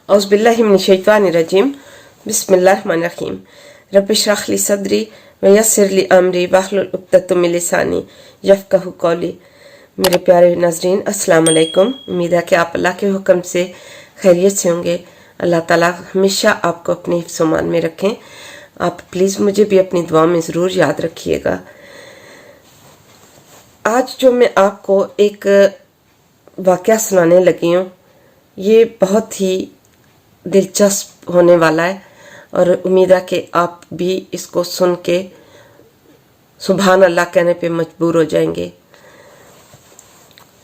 औज़ुबिल्लाहिमिनश्शैतानिर्रजीम बिस्मिल्लाहिर्रहमानिर्रहीम रब्बि इश्रह ली सदरी व यस्सिर ली अमरी वहलुल उक़दतम मिन लिसानी यफ़क़हू क़ौली। मेरे प्यारे नाज़रीन, अस्सलाम वालेकुम। उम्मीद है कि आप अल्लाह के हुक्म से खैरियत से होंगे। अल्लाह ताला हमेशा आपको अपने हिफ्ज़-ओ-मान में रखें। आप प्लीज़ मुझे भी अपनी दुआ में ज़रूर याद रखिएगा। आज जो मैं आपको एक वाक़या सुनाने लगी हूँ, ये बहुत ही दिलचस्प होने वाला है और उम्मीद है कि आप भी इसको सुन के सुभान अल्लाह कहने पे मजबूर हो जाएंगे।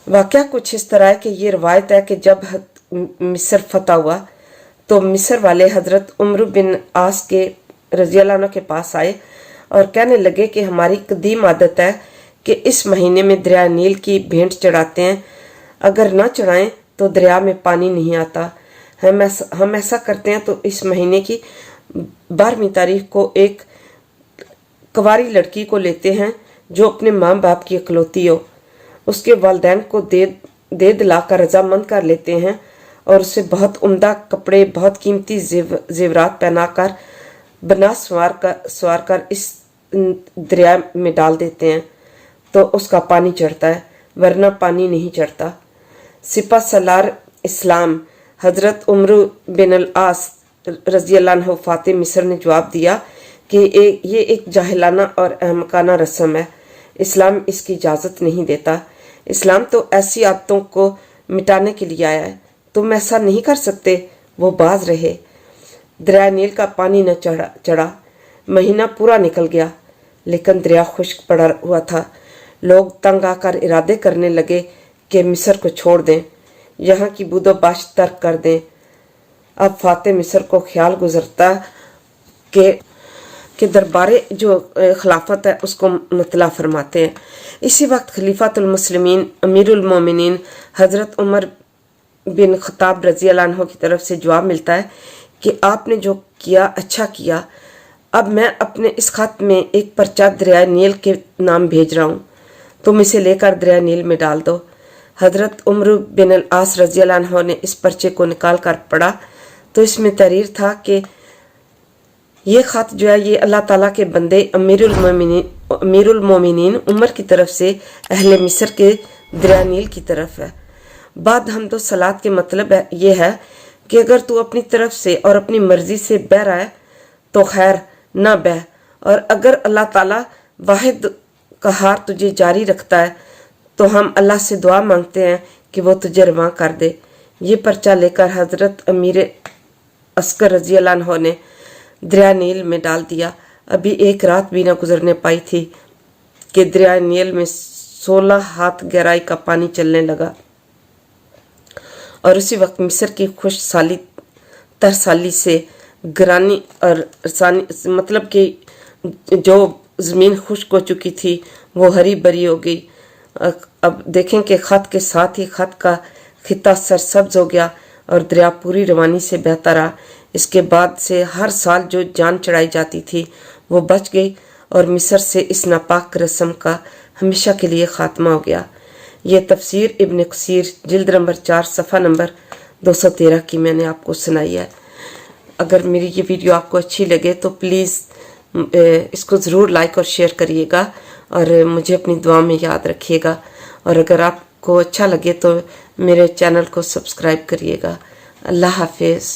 वाक़या कुछ इस तरह है कि ये रवायत है कि जब मिस्र फतह हुआ तो मिस्र वाले हज़रत उमर बिन आस के रज़ियल्लाहु अन्हु के पास आए और कहने लगे कि हमारी कदीम आदत है कि इस महीने में दरिया नील की भेंट चढ़ाते हैं, अगर ना चढ़ाएं तो दरिया में पानी नहीं आता। हम ऐसा करते हैं तो इस महीने की 12वीं तारीख को एक कुंवारी लड़की को लेते हैं जो अपने माँ बाप की इकलौती हो, उसके वालिदैन को दे दिलाकर रजामंद कर लेते हैं और उसे बहुत उम्दा कपड़े, बहुत कीमती जेवरात पहनाकर बना सवार कर इस दरिया में डाल देते हैं तो उसका पानी चढ़ता है, वरना पानी नहीं चढ़ता। सिपा सलार इस्लाम हज़रत उमर बिन आस रज़ियल्लाहु अन्हु फातिह मिस्र ने जवाब दिया कि ये एक जाहिलाना और अहमकाना रस्म है, इस्लाम इसकी इजाज़त नहीं देता। इस्लाम तो ऐसी आदतों को मिटाने के लिए आया है, तुम ऐसा नहीं कर सकते। वो बाज रहे। दरिया नील का पानी न चढ़ा। महीना पूरा निकल गया लेकिन दरिया खुश्क पड़ा हुआ था। लोग तंग आकर इरादे करने लगे कि मिस्र को छोड़ दें, यहाँ की बुदोबाश तर्क कर दें। अब फातिह मिस्र को ख्याल गुजरता कि दरबारे जो खिलाफत है उसको मुतला फरमाते हैं। इसी वक्त खलीफातुल मुस्लिमीन अमीरुल मोमिनीन हज़रत उमर बिन खत्ताब रज़ियल्लाहु अन्हु की तरफ से जवाब मिलता है कि आपने जो किया अच्छा किया। अब मैं अपने इस खत में एक पर्चा दरिया नील के नाम भेज रहा हूँ, तुम इसे लेकर दरिया नील में डाल दो। हज़रत उमर बिन आस रज़ियल्लाहु अन्हु ने इस पर्चे को निकाल कर पढ़ा तो इसमें तहरीर था कि ये ख़त जो है ये अल्लाह ताला के बंदे अमीरुल मोमिनीन उमर की तरफ से अहले मिस्र के दरिया नील की तरफ है। बाद हमदो सलात के मतलब ये है कि अगर तू अपनी तरफ से और अपनी मर्जी से बह रहा है तो खैर ना बह, और अगर अल्लाह ताला वाहिद कहार तुझे जारी रखता है तो हम अल्लाह से दुआ मांगते हैं कि वो तुझे रवां कर दे। ये पर्चा लेकर हज़रत अमीर अस्कर रज़ियल्लाहु अन्हु ने दरिया नील में डाल दिया। अभी एक रात भी न गुजरने पाई थी कि दरिया नील में 16 हाथ गहराई का पानी चलने लगा और उसी वक्त मिस्र की खुश साली तरसाली से गरानी और मतलब कि जो ज़मीन खुश्क हो चुकी थी वो हरी भरी हो गई। अब देखें कि ख़त के साथ ही ख़त का खिता सरसब्ज हो गया और दरिया पूरी रवानी से बहता रहा। इसके बाद से हर साल जो जान चढ़ाई जाती थी वो बच गई और मिस्र से इस नापाक रस्म का हमेशा के लिए ख़ात्मा हो गया। ये तफसीर इब्न कसीर जिल्द नंबर 4 सफ़ा नंबर 213 की मैंने आपको सुनाई है। अगर मेरी ये वीडियो आपको अच्छी लगे तो प्लीज़ इसको ज़रूर लाइक और शेयर करिएगा और मुझे अपनी दुआ में याद रखिएगा। और अगर आपको अच्छा लगे तो मेरे चैनल को सब्सक्राइब करिएगा। अल्लाह हाफिज़।